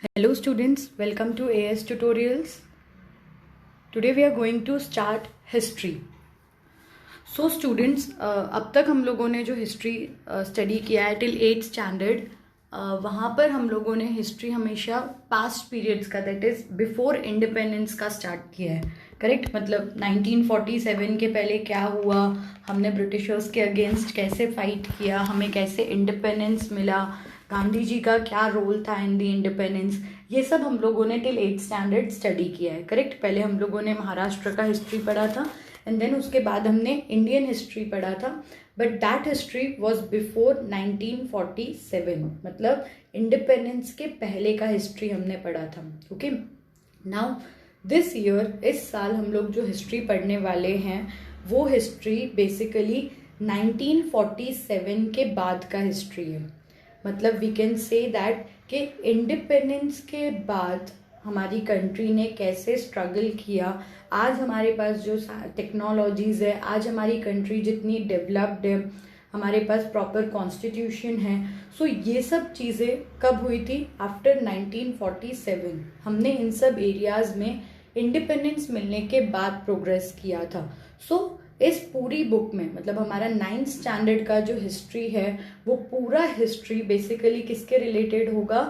Hello students, welcome to AS Tutorials. Today we are going to start history. So students, अब तक हम लोगों ने जो हिस्ट्री स्टडी किया है टिल 8th स्टैंडर्ड, वहाँ पर हम लोगों ने हिस्ट्री हमेशा पास्ट पीरियड्स का, दैट इज़ बिफोर इंडिपेंडेंस का स्टार्ट किया है. करेक्ट. मतलब 1947 के पहले क्या हुआ, हमने ब्रिटिशर्स के अगेंस्ट कैसे फाइट किया, हमें कैसे इंडिपेंडेंस मिला, गांधी जी का क्या रोल था इन दी इंडिपेंडेंस, ये सब हम लोगों ने टिल 8th स्टैंडर्ड स्टडी किया है. करेक्ट. पहले हम लोगों ने महाराष्ट्र का हिस्ट्री पढ़ा था एंड देन उसके बाद हमने इंडियन हिस्ट्री पढ़ा था, but that history was before 1947. मतलब इंडिपेंडेंस के पहले का हिस्ट्री हमने पढ़ा था. ओके. नाउ दिस ईयर, इस साल हम लोग जो हिस्ट्री पढ़ने वाले हैं वो हिस्ट्री बेसिकली 1947 के बाद का हिस्ट्री है. मतलब वी कैन से दैट कि इंडिपेंडेंस के बाद हमारी कंट्री ने कैसे स्ट्रगल किया, आज हमारे पास जो टेक्नोलॉजीज़ है, आज हमारी कंट्री जितनी डेवलप्ड है, हमारे पास प्रॉपर कॉन्स्टिट्यूशन है. सो ये सब चीज़ें कब हुई थी? आफ्टर 1947. हमने इन सब एरियाज़ में इंडिपेंडेंस मिलने के बाद प्रोग्रेस किया था. सो इस पूरी बुक में, मतलब हमारा 9th स्टैंडर्ड का जो हिस्ट्री है वो पूरा हिस्ट्री बेसिकली किसके रिलेटेड होगा?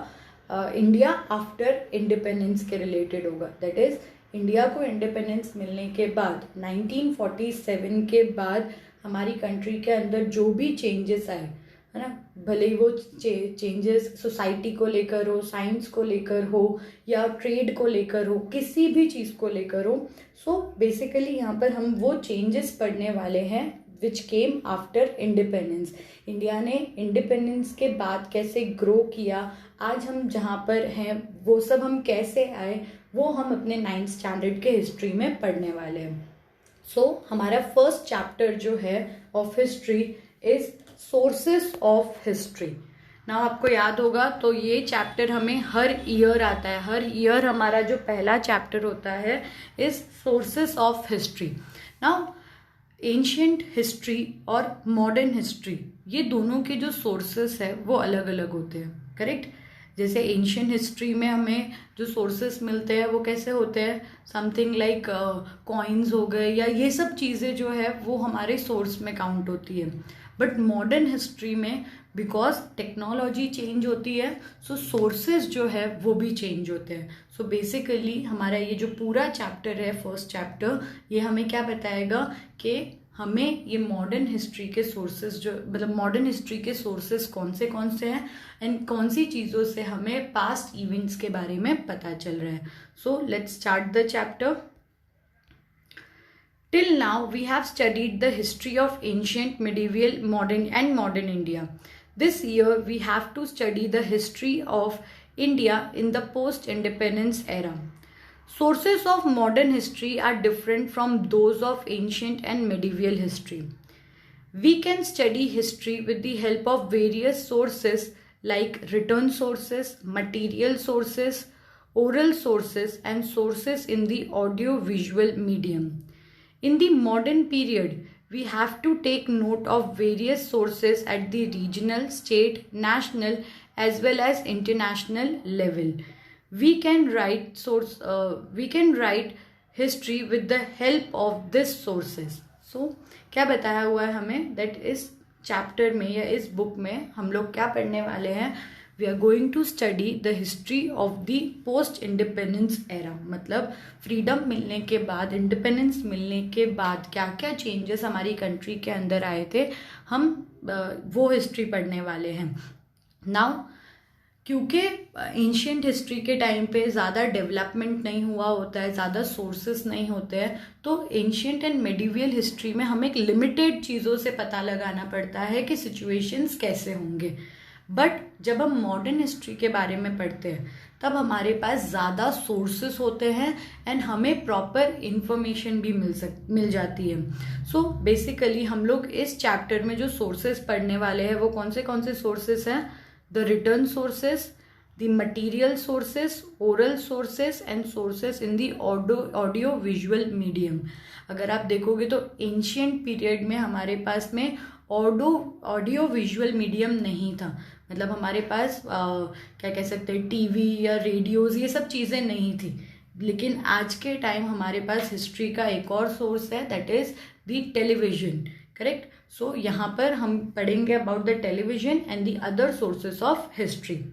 इंडिया आफ्टर इंडिपेंडेंस के रिलेटेड होगा. दैट इज इंडिया को इंडिपेंडेंस मिलने के बाद 1947 के बाद हमारी कंट्री के अंदर जो भी चेंजेस आए, है ना, भले ही वो चेंजेस सोसाइटी को लेकर हो, साइंस को लेकर हो या ट्रेड को लेकर हो, किसी भी चीज़ को लेकर हो. सो बेसिकली यहाँ पर हम वो चेंजेस पढ़ने वाले हैं विच केम आफ्टर इंडिपेंडेंस. इंडिया ने इंडिपेंडेंस के बाद कैसे ग्रो किया, आज हम जहाँ पर हैं वो सब हम कैसे आए, वो हम अपने 9th स्टैंडर्ड के हिस्ट्री में पढ़ने वाले हैं. सो हमारा फर्स्ट चैप्टर जो है of history is sources of history. ना आपको याद होगा तो ये चैप्टर हमें हर ईयर आता है. हर ईयर हमारा जो पहला चैप्टर होता है is sources of history. Now ancient history और मॉडर्न हिस्ट्री, ये दोनों के जो सोर्सेस है वो अलग अलग होते हैं. करेक्ट. जैसे एंशिएंट हिस्ट्री में हमें जो सोर्सेस मिलते हैं वो कैसे होते हैं? समथिंग लाइक कॉइन्स हो गए या ये सब चीज़ें जो है वो हमारे सोर्स में काउंट होती है. बट मॉडर्न हिस्ट्री में बिकॉज टेक्नोलॉजी चेंज होती है, सो सोर्सेज जो है वो भी चेंज होते हैं. सो बेसिकली हमारा ये जो पूरा चैप्टर है, फर्स्ट चैप्टर, ये हमें क्या बताएगा कि हमें ये मॉडर्न हिस्ट्री के सोर्सेज जो, मतलब मॉडर्न हिस्ट्री के सोर्सेज कौन से हैं एंड कौन सी चीज़ों से हमें पास्ट इवेंट्स के बारे में पता चल रहा है. So let's start the chapter. Till now, we have studied the history of ancient, medieval, modern India. This year, we have to study the history of India in the post-independence era. Sources of modern history are different from those of ancient and medieval history. We can study history with the help of various sources like written sources, material sources, oral sources, and sources in the audio-visual medium. In the modern period, we have to take note of various sources at the regional, state, national, as well as international level. We can write history with the help of these sources. So, क्या बताया हुआ है हमें? That इस chapter में या इस book में हम लोग क्या पढ़ने वाले हैं? We are going to study the history of the post-independence era. मतलब फ्रीडम मिलने के बाद, इंडिपेंडेंस मिलने के बाद क्या क्या चेंजेस हमारी कंट्री के अंदर आए थे, हम वो हिस्ट्री पढ़ने वाले हैं. नाउ क्योंकि एंशिएंट हिस्ट्री के टाइम पे ज़्यादा डेवलपमेंट नहीं हुआ होता है, ज़्यादा सोर्सेस नहीं होते हैं, तो एंशिएंट एंड मेडिवियल हिस्ट्री में हमें एक लिमिटेड चीज़ों से पता लगाना पड़ता है कि सिचुएशंस कैसे होंगे. बट जब हम मॉडर्न हिस्ट्री के बारे में पढ़ते हैं तब हमारे पास ज़्यादा सोर्सेस होते हैं एंड हमें प्रॉपर इंफॉर्मेशन भी मिल जाती है. सो बेसिकली हम लोग इस चैप्टर में जो सोर्सेस पढ़ने वाले हैं वो कौन से सोर्सेस हैं? The written sources, the material sources, oral sources and sources in the audio visual medium. अगर आप देखोगे तो एंशिएंट पीरियड में हमारे पास में ऑडियो विजुअल मीडियम नहीं था. मतलब हमारे पास क्या कह सकते हैं, टीवी या रेडियोज़, ये सब चीज़ें नहीं थी। लेकिन आज के टाइम हमारे पास हिस्ट्री का एक और सोर्स है, that is the television, correct. So यहाँ पर हम पढ़ेंगे about the television and the other sources of history.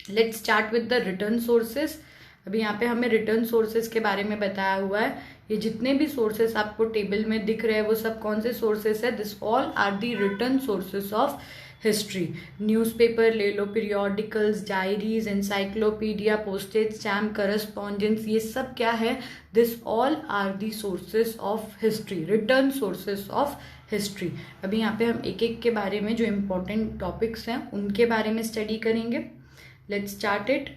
Let's start with the written sources. अभी यहाँ पे हमें रिटर्न सोर्सेस के बारे में बताया हुआ है। ये जितने भी सोर्सेस आपको टेबल में दिख रहे हैं वो सब कौन से सोर्सेस है? This all are the written sources of history. Newspaper ले लो, periodicals, diaries, encyclopedia, postage stamp, correspondence, ये सब क्या है? This all are the sources of history, written sources of history. अभी यहाँ पे हम एक एक के बारे में, जो इम्पोर्टेंट टॉपिक्स हैं उनके बारे में स्टडी करेंगे। Let's start it.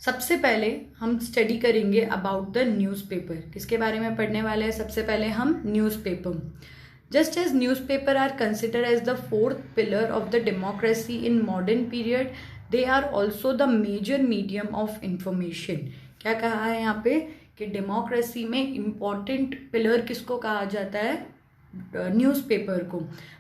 सबसे पहले हम स्टडी करेंगे अबाउट द न्यूज़पेपर। किसके बारे में पढ़ने वाले हैं? सबसे पहले हम newspaper. Just as newspaper are considered as the fourth pillar of the democracy in modern period, they are also the major medium of information. क्या कहा है यहाँ पे कि डेमोक्रेसी में इम्पॉर्टेंट पिलर किसको कहा जाता है? न्यूज़पेपर को।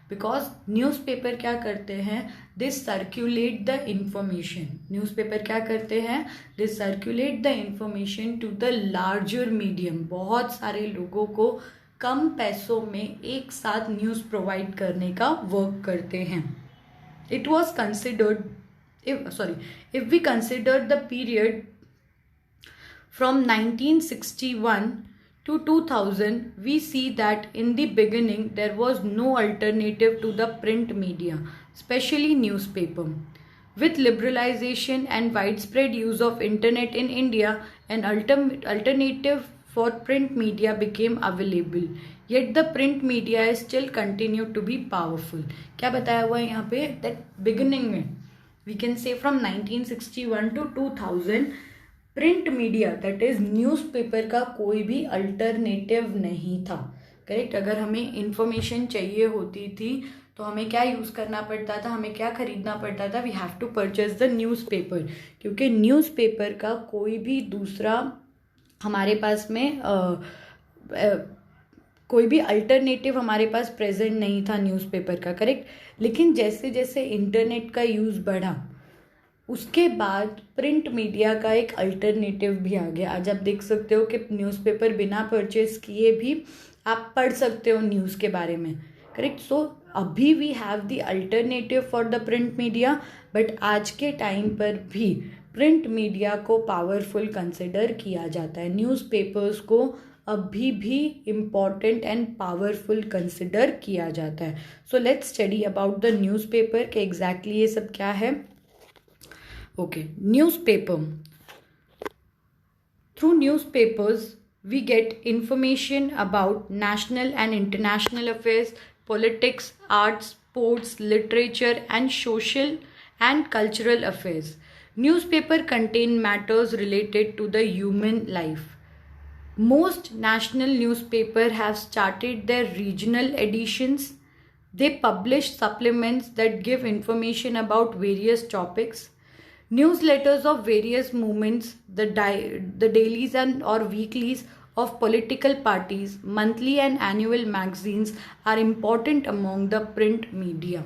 बिकॉज न्यूज़पेपर क्या करते हैं? They circulate the information. Newspaper क्या करते हैं? They circulate the information to the larger medium. बहुत सारे लोगों को कम पैसों में एक साथ न्यूज़ प्रोवाइड करने का वर्क करते हैं। It was considered, if we consider the period from 1961 to 2000, we see that in the beginning there was no alternative to the print media, especially newspaper. With liberalization and widespread use of internet in India, an alternative for print media became available. Yet the print media is still continued to be powerful. क्या बताया हुआ है यहाँ पे? That beginning में we can say from 1961 to 2000 print media, that is newspaper का कोई भी अल्टरनेटिव नहीं था, करेक्ट। अगर हमें इंफॉर्मेशन चाहिए होती थी तो हमें क्या यूज़ करना पड़ता था? हमें क्या खरीदना पड़ता था? We have to purchase the newspaper, क्योंकि न्यूज़पेपर का कोई भी दूसरा हमारे पास में कोई भी अल्टरनेटिव हमारे पास प्रेजेंट नहीं था न्यूज़पेपर का, करेक्ट। लेकिन जैसे जैसे इंटरनेट का यूज़ बढ़ा उसके बाद प्रिंट मीडिया का एक अल्टरनेटिव भी आ गया। आज आप देख सकते हो कि न्यूज़पेपर बिना परचेज किए भी आप पढ़ सकते हो न्यूज़ के बारे में, करेक्ट। सो अभी we have the alternative for the print media, but आज के टाइम पर भी प्रिंट मीडिया को पावरफुल कंसिडर किया जाता है। न्यूज़पेपर्स को अभी भी इम्पॉर्टेंट एंड पावरफुल कंसिडर किया जाता है। So let's study about the newspaper के एग्जैक्टली ये सब क्या है। Okay, newspaper. Through newspapers, we get information about national and international affairs, politics, arts, sports, literature, and social and cultural affairs. Newspaper contain matters related to the human life. Most national newspapers have started their regional editions. They publish supplements that give information about various topics. Newsletters of various movements, the dailies and or weeklies of political parties, monthly and annual magazines are important among the print media.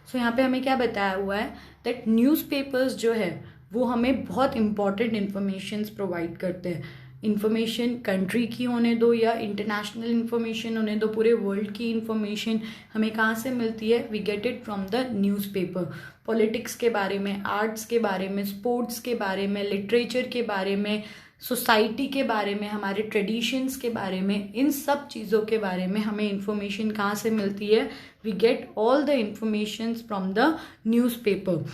So यहाँ पे हमें क्या बताया हुआ है? that newspapers जो है वो हमें बहुत important informations provide करते हैं। इन्फॉर्मेशन कंट्री की होने दो या इंटरनेशनल इन्फॉर्मेशन होने दो, पूरे वर्ल्ड की इन्फॉर्मेशन हमें कहाँ से मिलती है? We get it from the newspaper. Politics के बारे में, आर्ट्स के बारे में, स्पोर्ट्स के बारे में, लिटरेचर के बारे में, सोसाइटी के बारे में, हमारे ट्रेडिशंस के बारे में, इन सब चीज़ों के बारे में हमें इंफॉर्मेशन कहाँ से मिलती है? We get all the information from the newspaper.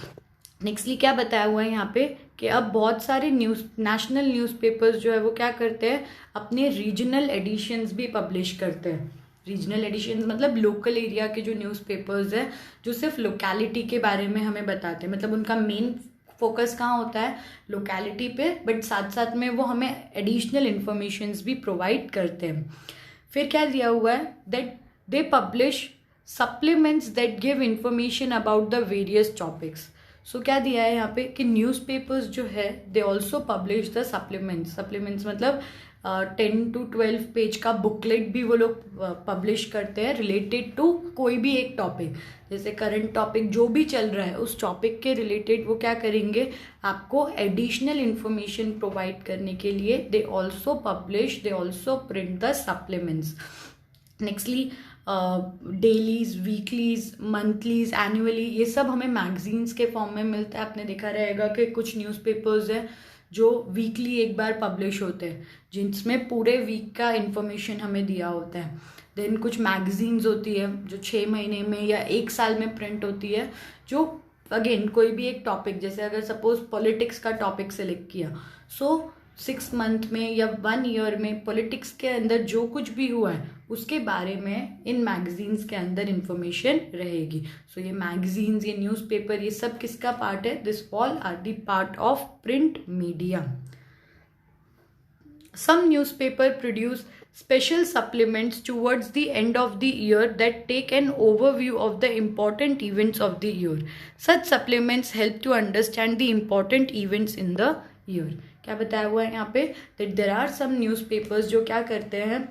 Nextly क्या बताया हुआ है यहाँ पे कि अब बहुत सारे नेशनल न्यूज़पेपर्स जो है वो क्या करते हैं? अपने रीजनल एडिशंस भी पब्लिश करते हैं। रीजनल एडिशंस मतलब लोकल एरिया के जो न्यूज़पेपर्स हैं जो सिर्फ लोकेलिटी के बारे में हमें बताते हैं, मतलब उनका मेन फोकस कहाँ होता है? लोकेलिटी पे, बट साथ साथ में वो हमें एडिशनल इन्फॉर्मेशंस भी प्रोवाइड करते हैं। फिर क्या दिया हुआ है? That they publish supplements that give information about the various topics. सो क्या दिया है यहाँ पे कि न्यूज़पेपर्स जो है they also publish the supplements मतलब 10 to 12 पेज का बुकलेट भी वो लोग पब्लिश करते हैं रिलेटेड टू कोई भी एक टॉपिक, जैसे करंट टॉपिक जो भी चल रहा है उस टॉपिक के रिलेटेड वो क्या करेंगे, आपको एडिशनल इंफॉर्मेशन प्रोवाइड करने के लिए they also print the supplements. Nextly dailies, weeklies, monthlies, annually, ये सब हमें मैगजीन्स के फॉर्म में मिलता है। आपने देखा रहेगा कि कुछ न्यूज़पेपर्स हैं जो वीकली एक बार पब्लिश होते हैं जिसमें पूरे वीक का इंफॉर्मेशन हमें दिया होता है। देन कुछ मैगजीन्स होती है जो 6 महीने में या 1 साल में प्रिंट होती है, जो अगेन कोई भी एक टॉपिक, जैसे अगर सपोज पॉलिटिक्स का टॉपिक सेलेक्ट किया, सो 6 मंथ में या 1 ईयर में पॉलिटिक्स के अंदर जो कुछ भी हुआ है उसके बारे में इन मैगजीन्स के अंदर इंफॉर्मेशन रहेगी। सो ये मैगजीन्स, ये न्यूज़पेपर, ये सब किसका पार्ट है? This all are the part of print media. Some newspaper produce special supplements towards the end of the year that take an overview of the important events of the year. Such supplements help to understand the important events in the year. क्या बताया हुआ है यहाँ पे? that there are some newspapers जो क्या करते हैं,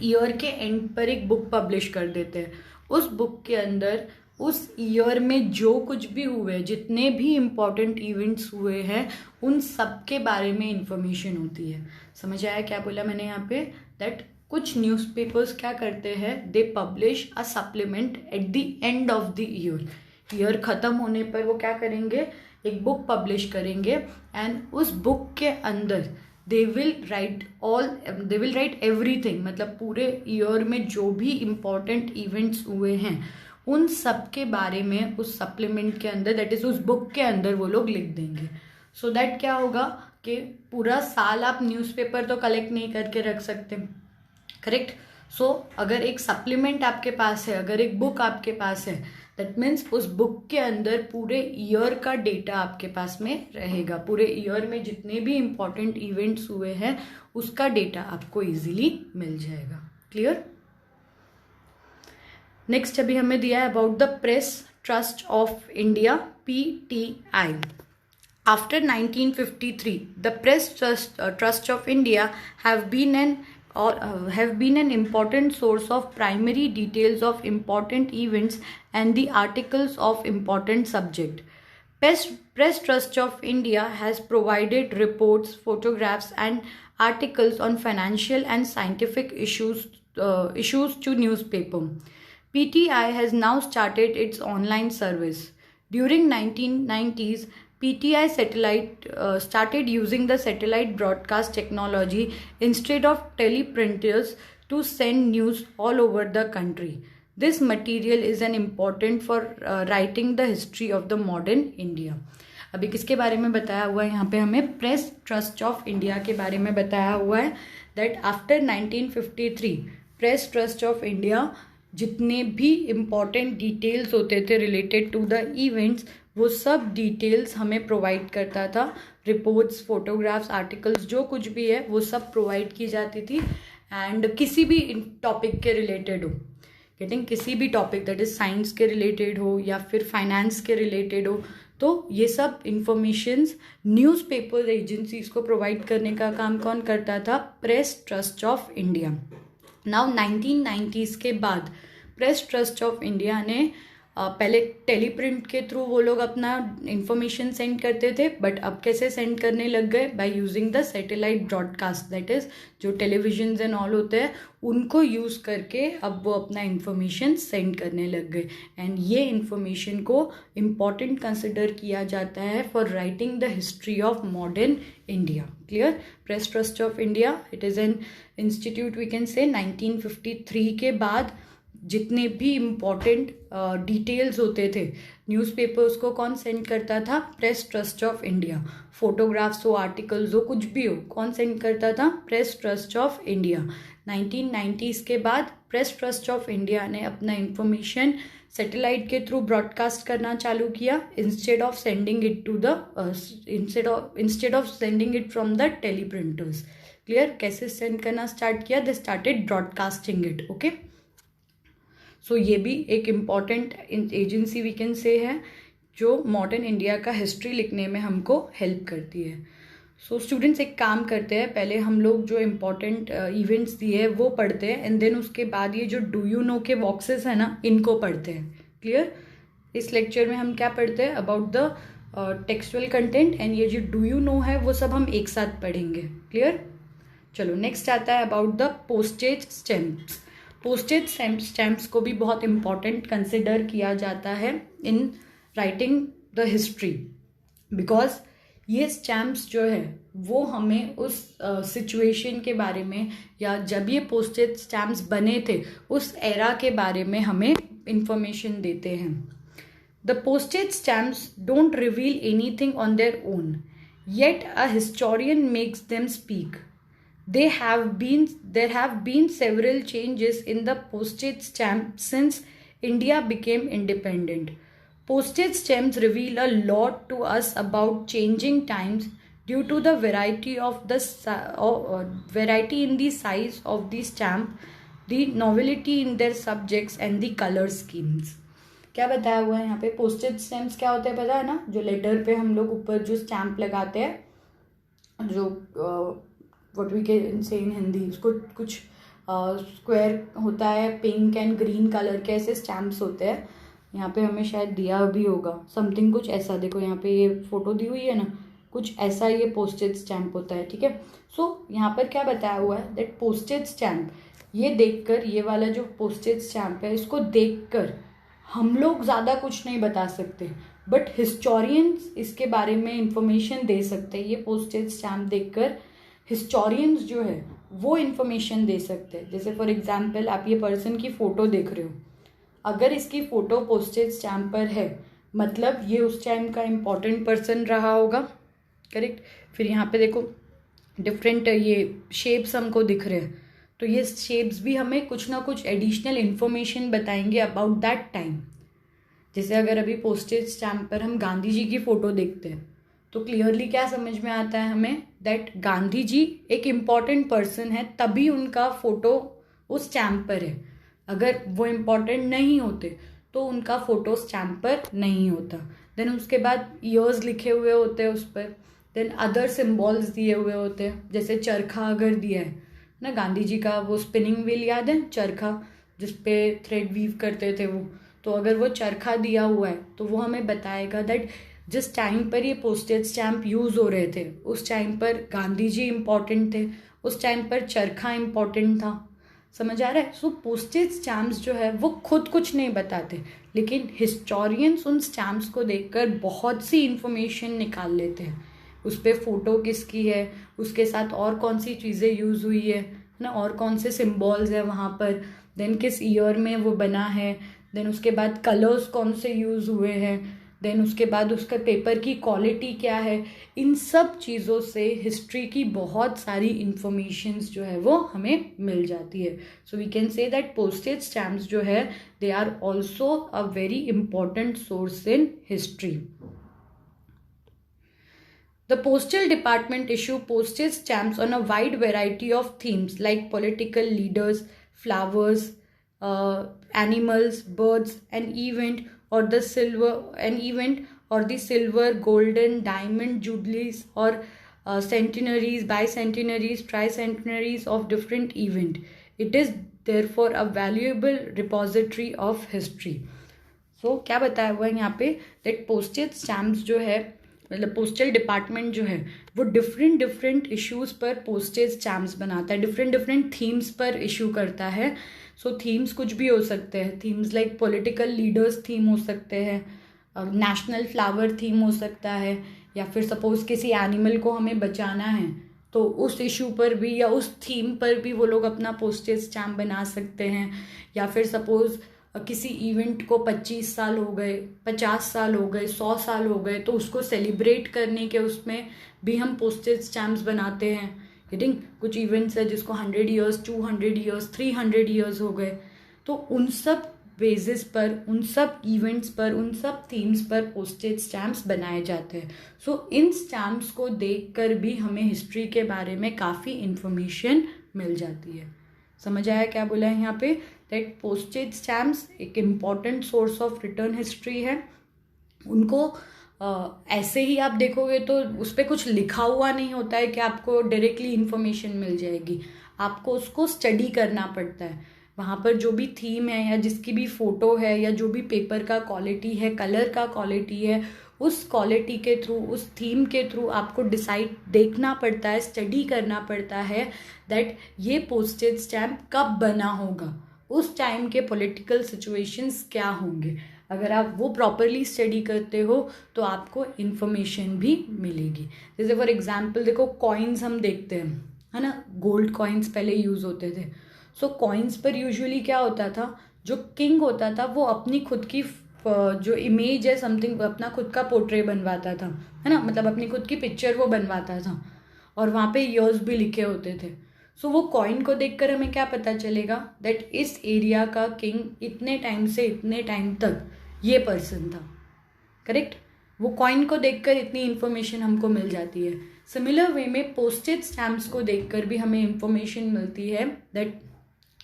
ईयर के एंड पर एक बुक पब्लिश कर देते हैं। उस बुक के अंदर उस ईयर में जो कुछ भी हुए, जितने भी इम्पोर्टेंट इवेंट्स हुए हैं, उन सब के बारे में इंफॉर्मेशन होती है। समझ आया क्या बोला मैंने यहाँ पे? दैट कुछ न्यूज़पेपर्स क्या करते हैं, they publish a supplement at the end of the year. Year ख़त्म होने पर वो क्या करेंगे, एक बुक पब्लिश करेंगे, एंड उस बुक के अंदर दे विल राइट एवरीथिंग, मतलब पूरे ईयर में जो भी इम्पोर्टेंट इवेंट्स हुए हैं उन सब के बारे में उस सप्लीमेंट के अंदर, दैट इज उस बुक के अंदर वो लोग लिख देंगे। सो दैट क्या होगा कि पूरा साल आप न्यूज़पेपर तो कलेक्ट नहीं करके रख सकते, करेक्ट? सो अगर एक सप्लीमेंट आपके पास है, अगर एक बुक आपके पास है, दैट मीन्स उस बुक के अंदर पूरे ईयर का डेटा आपके पास में रहेगा। पूरे ईयर में जितने भी इम्पोर्टेंट इवेंट्स हुए हैं उसका डेटा आपको इजीली मिल जाएगा। क्लियर? नेक्स्ट अभी हमें दिया है about the press trust of India, PTI. After 1953, the Press Trust of India have been an important source of primary details of important events and the articles of important subject. Press Trust of India has provided reports, photographs, and articles on financial and scientific issues to newspaper. PTI has now started its online service. During 1990s, PTI started using the satellite broadcast technology instead of teleprinters to send news all over the country. This material is an important for writing the history of the modern India. अभी किसके बारे में बताया हुआ है यहाँ पे? हमें प्रेस ट्रस्ट ऑफ इंडिया के बारे में बताया हुआ है that after 1953 press trust of India जितने भी इम्पॉर्टेंट डिटेल्स होते थे रिलेटेड टू द इवेंट्स, वो सब डिटेल्स हमें प्रोवाइड करता था। रिपोर्ट्स, फोटोग्राफ्स, आर्टिकल्स, जो कुछ भी है वो सब प्रोवाइड की जाती थी। एंड किसी भी टॉपिक के रिलेटेड हो, किसी भी टॉपिक दैट इज साइंस के रिलेटेड हो या फिर फाइनेंस के रिलेटेड हो, तो ये सब इंफॉर्मेशंस न्यूज़पेपर एजेंसीज को प्रोवाइड करने का काम कौन करता था? Press trust of India. Now 1990s के बाद प्रेस ट्रस्ट ऑफ इंडिया ने पहले टेलीप्रिंट के थ्रू वो लोग अपना इंफॉर्मेशन सेंड करते थे, बट अब कैसे सेंड करने लग गए? By using the satellite broadcast, that is जो टेलीविजन एंड ऑल होते हैं उनको यूज़ करके अब वो अपना इंफॉर्मेशन सेंड करने लग गए। एंड ये इंफॉर्मेशन को इम्पॉर्टेंट कंसिडर किया जाता है for writing the history of modern India. Clear? Press trust of India, it is an institute, we can say 1953 के बाद जितने भी इम्पॉर्टेंट डिटेल्स होते थे न्यूज़पेपर्स को कौन सेंड करता था? Press trust of India. Photographs हो, आर्टिकल्स हो, कुछ भी हो, कौन सेंड करता था? Press trust of India. 1990s के बाद प्रेस ट्रस्ट ऑफ इंडिया ने अपना इंफॉर्मेशन सैटेलाइट के थ्रू ब्रॉडकास्ट करना चालू किया instead of sending it from the teleprinters. Clear? कैसे सेंड करना स्टार्ट किया? They started broadcasting it. Okay, so ये भी एक इम्पॉर्टेंट एजेंसी वी कैन से है जो मॉडर्न इंडिया का हिस्ट्री लिखने में हमको हेल्प करती है। सो स्टूडेंट्स एक काम करते हैं, पहले हम लोग जो इम्पोर्टेंट इवेंट्स दिए हैं वो पढ़ते हैं एंड देन उसके बाद ये जो डू यू नो के बॉक्सेस है ना, इनको पढ़ते हैं। क्लियर? इस लेक्चर में हम क्या पढ़ते हैं? About the textual content, and ये जो डू यू नो है वो सब हम एक साथ पढ़ेंगे। क्लियर? चलो नेक्स्ट आता है about the postage stamps. Postage stamps को भी बहुत इम्पॉर्टेंट कंसिडर किया जाता है in writing the history, because ये स्टैम्प्स जो है वो हमें उस सिचुएशन के बारे में, या जब ये पोस्टेज स्टैम्प्स बने थे उस एरा के बारे में हमें इंफॉर्मेशन देते हैं। The postage stamps don't reveal anything on their own, yet a historian makes them speak. There have been several changes in the postage stamp since India became independent. Postage stamps reveal a lot to us about changing times due to the variety in the size of the stamp, the novelty in their subjects and the color schemes. क्या बताया हुआ है यहाँ पे? Postage stamps क्या होते हैं पता है ना? जो लेटर पे हम लोग ऊपर जो स्टैम्प लगाते हैं, जो व्हाट वी कैन से इन हिंदी, उसको कुछ स्क्वायर होता है, पिंक एंड ग्रीन कलर के ऐसे स्टैम्प्स होते हैं। यहाँ पे हमें शायद दिया भी होगा समथिंग कुछ ऐसा, देखो यहाँ पे ये फोटो दी हुई है ना, कुछ ऐसा ये पोस्टेज स्टैम्प होता है। ठीक है, सो यहाँ पर क्या बताया हुआ है दैट पोस्टेज स्टैम्प, ये देखकर, ये वाला जो पोस्टेज स्टैम्प है इसको देखकर हम लोग ज़्यादा कुछ नहीं बता सकते, बट हिस्टोरियंस इसके बारे में इंफॉर्मेशन दे सकते हैं। ये पोस्टेज स्टैम्प देखकर हिस्टोरियंस जो है वो इन्फॉर्मेशन दे सकते हैं। जैसे फॉर एग्जांपल आप ये पर्सन की फ़ोटो देख रहे हो, अगर इसकी फ़ोटो पोस्टेज स्टैम्प पर है मतलब ये उस टाइम का इम्पॉर्टेंट पर्सन रहा होगा। करेक्ट? फिर यहाँ पे देखो डिफरेंट ये शेप्स हमको दिख रहे हैं, तो ये शेप्स भी हमें कुछ ना कुछ एडिशनल इन्फॉर्मेशन बताएंगे अबाउट दैट टाइम। जैसे अगर अभी पोस्टेज स्टैम्प पर हम गांधी जी की फ़ोटो देखते हैं तो क्लियरली क्या समझ में आता है हमें दैट गांधी जी एक इम्पॉर्टेंट पर्सन है, तभी उनका फ़ोटो उस स्टैम्प पर है। अगर वो इम्पॉर्टेंट नहीं होते तो उनका फ़ोटो स्टैम्प पर नहीं होता। देन उसके बाद ईयर्स लिखे हुए होते हैं उस पर, देन अदर सिम्बॉल्स दिए हुए होते हैं। जैसे चरखा अगर दिया है ना, गांधी जी का वो स्पिनिंग व्हील याद है, चरखा जिसपे थ्रेड वीव करते थे वो, तो अगर वो चरखा दिया हुआ है तो वो हमें बताएगा दैट जिस टाइम पर ये पोस्टेज स्टैम्प यूज़ हो रहे थे उस टाइम पर गांधी जी इम्पॉर्टेंट थे, उस टाइम पर चरखा इम्पॉर्टेंट था। समझ आ रहा है? सो पोस्टेज स्टैम्प्स जो है वो खुद कुछ नहीं बताते, लेकिन हिस्टोरियंस उन स्टैम्प्स को देखकर बहुत सी इंफॉर्मेशन निकाल लेते हैं। उस पर फ़ोटो किसकी है, उसके साथ और कौन सी चीज़ें यूज़ हुई है ना, और कौन से सिम्बॉल्स है वहाँ पर, देन किस ईयर में वो बना है, देन उसके बाद कलर्स कौन से यूज़ हुए हैं, देन उसके बाद उसका पेपर की क्वालिटी क्या है। इन सब चीज़ों से हिस्ट्री की बहुत सारी इंफॉर्मेशंस जो है वो हमें मिल जाती है। So we can say that postage stamps जो है they are also a very important source in history. The postal department issue postage stamps on a wide variety of themes like political leaders, flowers, animals, birds, an event or the silver, golden, diamond jubilees or centenaries, bicentenaries, tricentenaries of different event. It is therefore a valuable repository of history. So क्या बताया हुआ है यहाँ पे that postage stamps जो है, मतलब postal department जो है वो डिफरेंट इश्यूज़ पर पोस्टेज स्टैम्प्स बनाता है, डिफरेंट थीम्स पर इशू करता है। सो थीम्स कुछ भी हो सकते हैं, themes like political leaders theme हो सकते हैं, नेशनल फ्लावर थीम हो सकता है, या फिर सपोज़ किसी एनिमल को हमें बचाना है तो उस इशू पर भी या उस थीम पर भी वो लोग अपना पोस्टेज स्टैम्प बना सकते हैं। या फिर सपोज़ किसी इवेंट को 25 साल हो गए, 50 साल हो गए, 100 साल हो गए, तो उसको सेलिब्रेट करने के उसमें भी हम पोस्टेज स्टैम्प्स बनाते हैं। गेटिंग? कुछ इवेंट्स है जिसको 100 ईयर्स, 200 ईयर्स, 300 ईयर्स हो गए, तो उन सब बेसिस पर, उन सब इवेंट्स पर, उन सब थीम्स पर पोस्टेज स्टैम्प्स बनाए जाते हैं। सो इन स्टैम्प्स को देखकर भी हमें हिस्ट्री के बारे में काफ़ी इंफॉर्मेशन मिल जाती है। समझ आया क्या बोला है यहाँ पे? दैट पोस्टेज स्टैम्प्स एक important source of return history है। उनको ऐसे ही आप देखोगे तो उस पर कुछ लिखा हुआ नहीं होता है कि आपको डायरेक्टली इन्फॉर्मेशन मिल जाएगी, आपको उसको स्टडी करना पड़ता है। वहाँ पर जो भी थीम है या जिसकी भी फोटो है या जो भी पेपर का क्वालिटी है, कलर का क्वालिटी है, उस क्वालिटी के थ्रू, उस थीम के थ्रू आपको डिसाइड देखना पड़ता है, स्टडी करना पड़ता है दैट ये पोस्टेज स्टैम्प कब बना होगा, उस टाइम के पॉलिटिकल सिचुएशंस क्या होंगे। अगर आप वो प्रॉपरली स्टडी करते हो तो आपको इन्फॉर्मेशन भी मिलेगी। जैसे फॉर एग्जांपल देखो, कॉइन्स हम देखते हैं, है ना, गोल्ड कॉइन्स पहले यूज़ होते थे। सो कॉइन्स पर यूजुअली क्या होता था, जो किंग होता था वो अपनी खुद की जो इमेज है समथिंग, अपना खुद का पोर्ट्रे बनवाता था, है ना, मतलब अपनी खुद की पिक्चर वो बनवाता था और वहाँ पे ईयर्स भी लिखे होते थे। सो वो कॉइन को देखकर हमें क्या पता चलेगा दैट इस एरिया का किंग इतने टाइम से इतने टाइम तक ये पर्सन था, करेक्ट। वो कॉइन को देखकर इतनी इन्फॉर्मेशन हमको मिल जाती है। सिमिलर वे में पोस्टेज स्टैम्प्स को देखकर भी हमें इन्फॉर्मेशन मिलती है दैट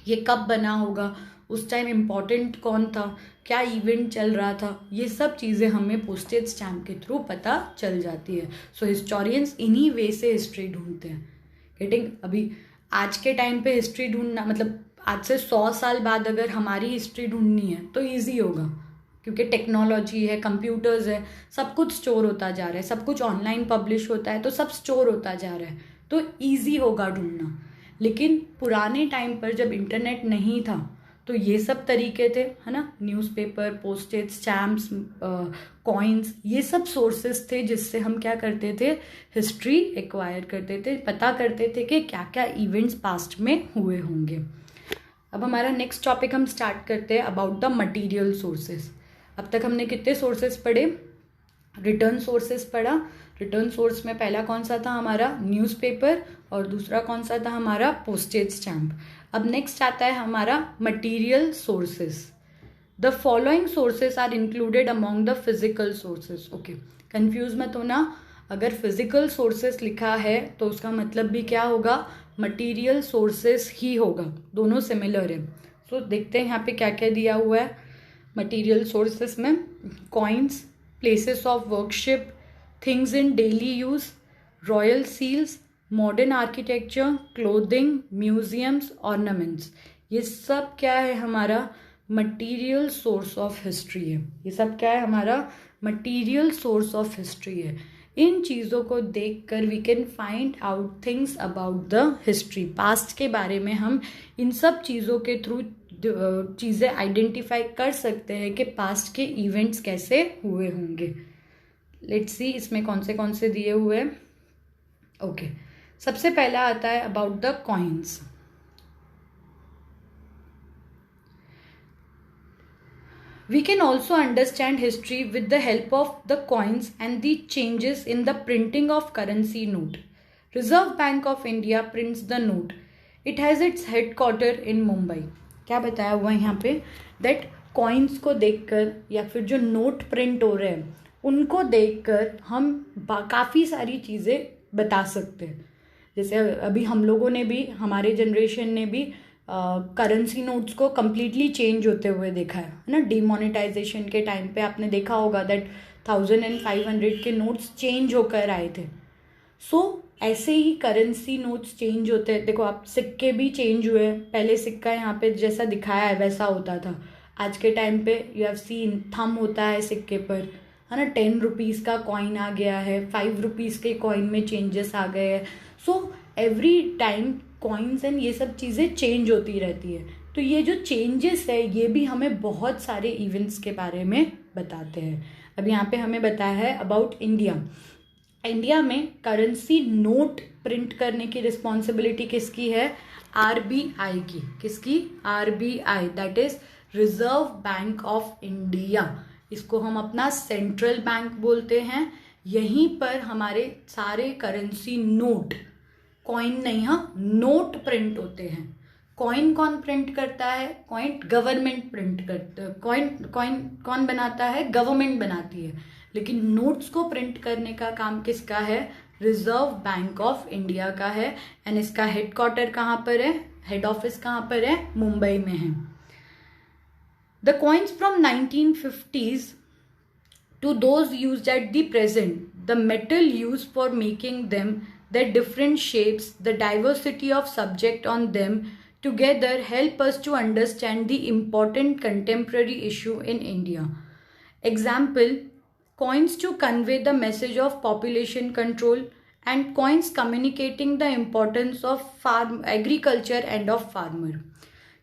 ये कब बना होगा, उस टाइम इम्पॉर्टेंट कौन था, क्या इवेंट चल रहा था, ये सब चीज़ें हमें पोस्टेज स्टैम्प के थ्रू पता चल जाती है। सो हिस्टोरियंस इन्हीं वे से हिस्ट्री ढूंढते हैं। गेटिंग, अभी आज के टाइम पे हिस्ट्री ढूंढना, मतलब आज से 100 साल बाद अगर हमारी हिस्ट्री ढूंढनी है तो ईजी होगा, क्योंकि टेक्नोलॉजी है, कंप्यूटर्स है, सब कुछ स्टोर होता जा रहा है, सब कुछ ऑनलाइन पब्लिश होता है, तो सब स्टोर होता जा रहा है, तो ईजी होगा ढूंढना। लेकिन पुराने टाइम पर जब इंटरनेट नहीं था तो ये सब तरीके थे, है ना, न्यूज़पेपर, पोस्टेज स्टैम्प्स, कॉइन्स, ये सब सोर्सेस थे जिससे हम क्या करते थे, हिस्ट्री एक्वायर करते थे, पता करते थे कि क्या क्या इवेंट्स पास्ट में हुए होंगे। अब हमारा नेक्स्ट टॉपिक हम स्टार्ट करते हैं अबाउट द मटीरियल सोर्सेस। अब तक हमने कितने सोर्सेस पढ़े, रिटर्न सोर्सेस पढ़ा। रिटर्न सोर्स में पहला कौन सा था हमारा, न्यूज़पेपर, और दूसरा कौन सा था हमारा, पोस्टेज स्टैम्प। अब नेक्स्ट आता है हमारा material sources. The following sources are included among the physical sources. Okay, confuse मत होना, अगर फिजिकल सोर्सेस लिखा है तो उसका मतलब भी क्या होगा, मटीरियल सोर्सेस ही होगा, दोनों सिमिलर है। सो देखते हैं यहाँ पे क्या क्या दिया हुआ है मटीरियल सोर्सेस में। Coins, places of worship, things in daily use, royal seals, modern architecture, clothing, museums, ornaments, ये सब क्या है हमारा मटीरियल सोर्स ऑफ हिस्ट्री है। ये सब क्या है हमारा मटीरियल सोर्स ऑफ हिस्ट्री है। इन चीज़ों को देखकर we can find out things about the history, past के बारे में हम इन सब चीज़ों के थ्रू चीज़ें आइडेंटिफाई कर सकते हैं कि पास्ट के इवेंट्स कैसे हुए होंगे। लेट्स सी इसमें कौन से दिए हुए हैं। ओके, सबसे पहला आता है about the coins. We can also understand history with the help of the coins and the changes in the printing of currency note. Reserve Bank of India prints the note. It has its headquarter in Mumbai. क्या बताया हुआ है यहाँ पे that coins को देखकर या फिर जो नोट प्रिंट हो रहे हैं उनको देखकर हम काफ़ी सारी चीज़ें बता सकते हैं। जैसे अभी हम लोगों ने भी, हमारे जनरेशन ने भी करेंसी नोट्स को कम्प्लीटली चेंज होते हुए देखा है ना। डीमोनेटाइजेशन के टाइम पे आपने देखा होगा दैट 1000 and 500 के नोट्स चेंज होकर आए थे। सो ऐसे ही करेंसी नोट्स चेंज होते हैं। देखो आप, सिक्के भी चेंज हुए, पहले सिक्का यहाँ पे जैसा दिखाया है वैसा होता था, आज के टाइम पे यू हैव सीन थंब होता है सिक्के पर, है ना। 10 रुपीज़ का कॉइन आ गया है, 5 रुपीज़ के कॉइन में चेंजेस आ गए हैं। So every time coins and ये सब चीज़ें चेंज होती रहती है। तो ये जो चेंजेस है ये भी हमें बहुत सारे इवेंट्स के बारे में बताते हैं। अब यहाँ पे हमें बताया है अबाउट इंडिया। इंडिया में करेंसी नोट प्रिंट करने की रिस्पॉन्सिबिलिटी किसकी है, आरबीआई की। किसकी, RBI, that is reserve bank of India. इसको हम अपना सेंट्रल बैंक बोलते हैं। यहीं पर हमारे सारे करेंसी नोट, कॉइन नहीं, हाँ, नोट प्रिंट होते हैं। कॉइन कौन प्रिंट करता है, कॉइन गवर्नमेंट प्रिंट करता है। कॉइन कौन बनाता है, गवर्नमेंट बनाती है। लेकिन नोट्स को प्रिंट करने का काम किसका है, रिजर्व बैंक ऑफ इंडिया का है। एंड इसका हेडक्वार्टर कहाँ पर है, हेड ऑफिस कहाँ पर है, मुंबई में है। The coins from 1950s To those used at the present, the metal used for making them, their different shapes, the diversity of subject on them together help us to understand the important contemporary issue in India. Example, coins to convey the message of population control and coins communicating the importance of farm agriculture and of farmer.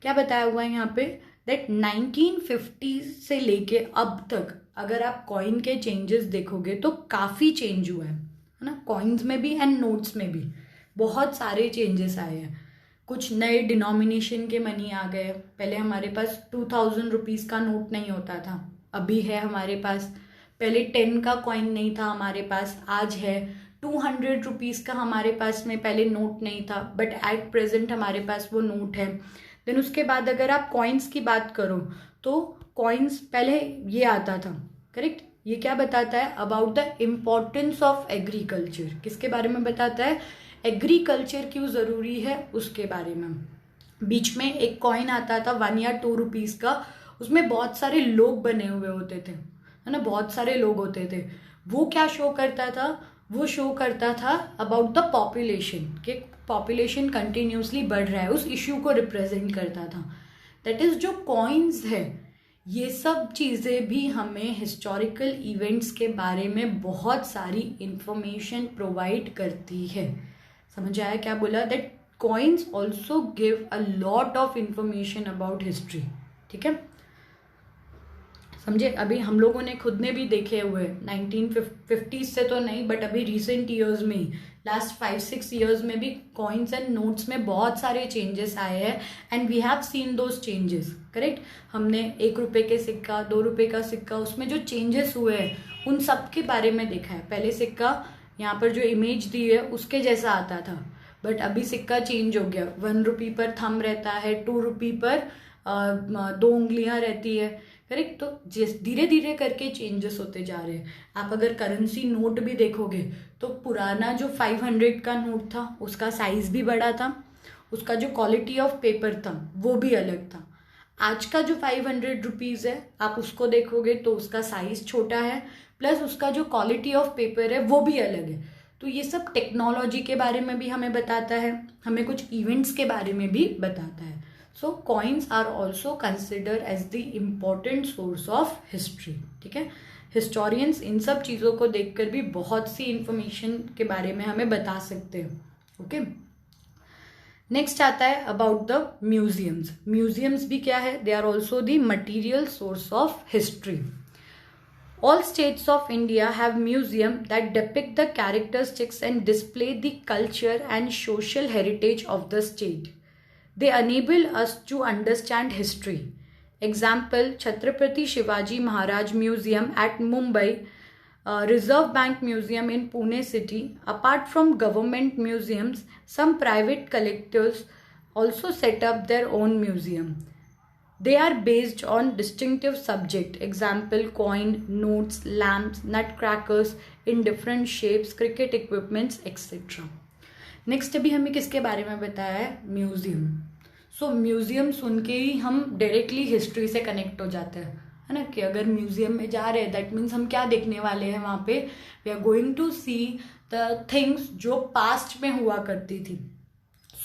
क्या बताया हुआ है यहाँ पे that 1950 से लेके अब तक अगर आप कॉइन के चेंजेस देखोगे तो काफ़ी चेंज हुआ है ना, कॉइन्स में भी एंड नोट्स में भी बहुत सारे चेंजेस आए हैं. कुछ नए डिनोमिनेशन के मनी आ गए. पहले हमारे पास 2000 रुपीज़ का नोट नहीं होता था, अभी है हमारे पास. पहले 10 का कॉइन नहीं था हमारे पास, आज है. 200 रुपीज़ का हमारे पास में पहले नोट नहीं था, बट एट प्रेजेंट हमारे पास वो नोट है. देन उसके बाद अगर आप कॉइन्स की बात करो तो कॉइन्स पहले ये आता था, करेक्ट. ये क्या बताता है about the importance of agriculture. किसके बारे में बताता है? एग्रीकल्चर क्यों ज़रूरी है उसके बारे में. बीच में एक कॉइन आता था 1 या 2 रुपीज़ का, उसमें बहुत सारे लोग बने हुए होते थे, है ना, बहुत सारे लोग होते थे. वो क्या शो करता था? वो शो करता था अबाउट द पॉपुलेशन, कि पॉपुलेशन कंटिन्यूसली बढ़ रहा है, उस इश्यू को रिप्रेजेंट करता था. दैट इज़ जो कॉइन्स है, ये सब चीज़ें भी हमें हिस्टोरिकल इवेंट्स के बारे में बहुत सारी इंफॉर्मेशन प्रोवाइड करती है. समझ आया क्या बोला? That coins also give a lot of information about history. ठीक है, समझे. अभी हम लोगों ने खुद ने भी देखे हुए 1950 से तो नहीं, बट अभी रिसेंट ईयर्स में ही लास्ट 5-6 ईयर्स में भी कॉइन्स एंड नोट्स में बहुत सारे चेंजेस आए हैं and we have seen those changes, correct. हमने 1 रुपये के सिक्का, 2 रुपये का सिक्का, उसमें जो चेंजेस हुए हैं उन सब के बारे में देखा है. पहले सिक्का यहाँ पर जो इमेज दी है उसके जैसा आता था, बट अभी सिक्का चेंज हो गया. 1 रुपये पर थंब रहता है, 2 रुपये पर 2 उंगलियाँ रहती है, करेक्ट. तो धीरे धीरे करके चेंजेस होते जा रहे हैं. आप अगर करेंसी नोट भी देखोगे तो पुराना जो 500 का नोट था उसका साइज़ भी बड़ा था, उसका जो क्वालिटी ऑफ पेपर था वो भी अलग था. आज का जो 500 रुपीज़ है आप उसको देखोगे तो उसका साइज़ छोटा है, प्लस उसका जो क्वालिटी ऑफ पेपर है वो भी अलग है. तो ये सब टेक्नोलॉजी के बारे में भी हमें बताता है, हमें कुछ इवेंट्स के बारे में भी बताता है. So coins are also consider as the important source of history. ठीक है, हिस्टोरियंस इन सब चीज़ों को देखकर भी बहुत सी इंफॉर्मेशन के बारे में हमें बता सकते हैं. ओके, नेक्स्ट आता है अबाउट द म्यूजियम्स. म्यूजियम्स भी क्या है? They are also the material source of history. All states of India have museums that depict the characteristics and display the culture and social heritage of the state. They enable us to understand history. Example, Chhatrapati Shivaji Maharaj Museum at Mumbai, Reserve Bank Museum in Pune city. Apart from government museums, some private collectors also set up their own museum. They are based on distinctive subject. Example, coin, notes, lamps, nutcrackers in different shapes, cricket equipments, etc. Next अभी हमें किसके बारे में बताया है? Museum. सो museum सुन के ही हम directly history से कनेक्ट हो जाते हैं, है ना, कि अगर म्यूजियम में जा रहे हैं दैट मीन्स हम क्या देखने वाले हैं वहाँ पे? We are going to see the things जो पास्ट में हुआ करती थी.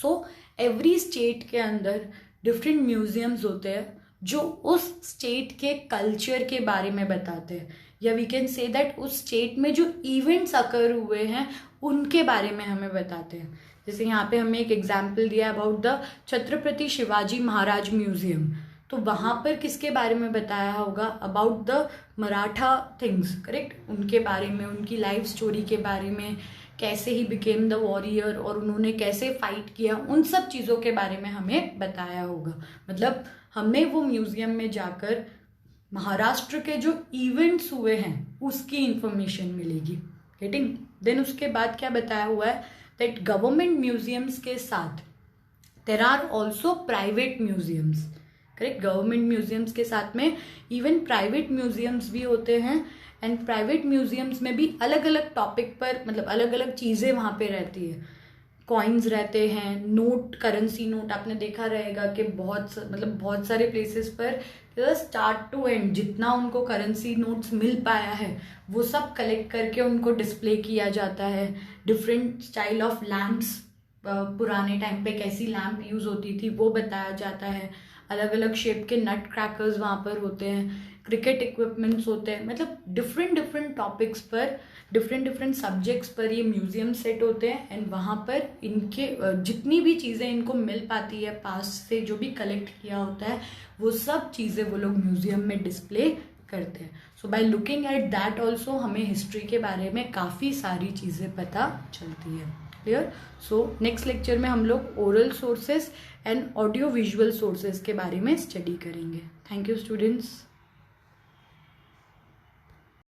सो एवरी स्टेट के अंदर डिफरेंट म्यूजियम्स होते हैं जो उस स्टेट के कल्चर के बारे में बताते हैं, या वी कैन से दैट उस स्टेट में जो इवेंट्स अकर हुए हैं उनके बारे में हमें बताते हैं. जैसे यहाँ पे हमें एक एग्जाम्पल दिया about the Chhatrapati Shivaji Maharaj museum. तो वहाँ पर किसके बारे में बताया होगा? About the Maratha things, correct. उनके बारे में, उनकी लाइफ स्टोरी के बारे में, कैसे ही बिकेम द वॉरियर और उन्होंने कैसे फाइट किया, उन सब चीज़ों के बारे में हमें बताया होगा. मतलब हमें वो म्यूजियम में जाकर महाराष्ट्र के जो इवेंट्स हुए हैं उसकी इंफॉर्मेशन मिलेगी. गेटिंग? देन उसके बाद क्या बताया हुआ है? दैट गवर्नमेंट म्यूजियम्स के साथ there are also private museums, correct. Government museums के साथ में इवन प्राइवेट म्यूजियम्स भी होते हैं, एंड प्राइवेट म्यूजियम्स में भी अलग अलग टॉपिक पर, मतलब अलग अलग चीज़ें वहाँ पे रहती है. कॉइन्स रहते हैं, नोट, करेंसी नोट आपने देखा रहेगा कि बहुत सारे प्लेसेस पर स्टार्ट टू एंड जितना उनको करेंसी नोट्स मिल पाया है वो सब कलेक्ट करके उनको डिस्प्ले किया जाता है। डिफरेंट स्टाइल ऑफ लैम्प्स, पुराने टाइम पे कैसी लैम्प यूज़ होती थी वो बताया जाता है। अलग अलग शेप के नट क्रैकर्स वहाँ पर होते हैं, क्रिकेट इक्विपमेंट्स होते हैं, मतलब डिफरेंट डिफरेंट टॉपिक्स पर, डिफरेंट डिफरेंट सब्जेक्ट्स पर ये म्यूजियम सेट होते हैं। एंड वहाँ पर इनके जितनी भी चीज़ें इनको मिल पाती है पास से, जो भी कलेक्ट किया होता है, वो सब चीज़ें वो लोग म्यूजियम में डिस्प्ले करते हैं। So by looking at that also हमें हिस्ट्री के बारे में काफ़ी सारी चीज़ें पता चलती है। क्लियर? सो नेक्स्ट लेक्चर में हम लोग oral sources and audio visual sources के बारे में स्टडी करेंगे। Thank you students.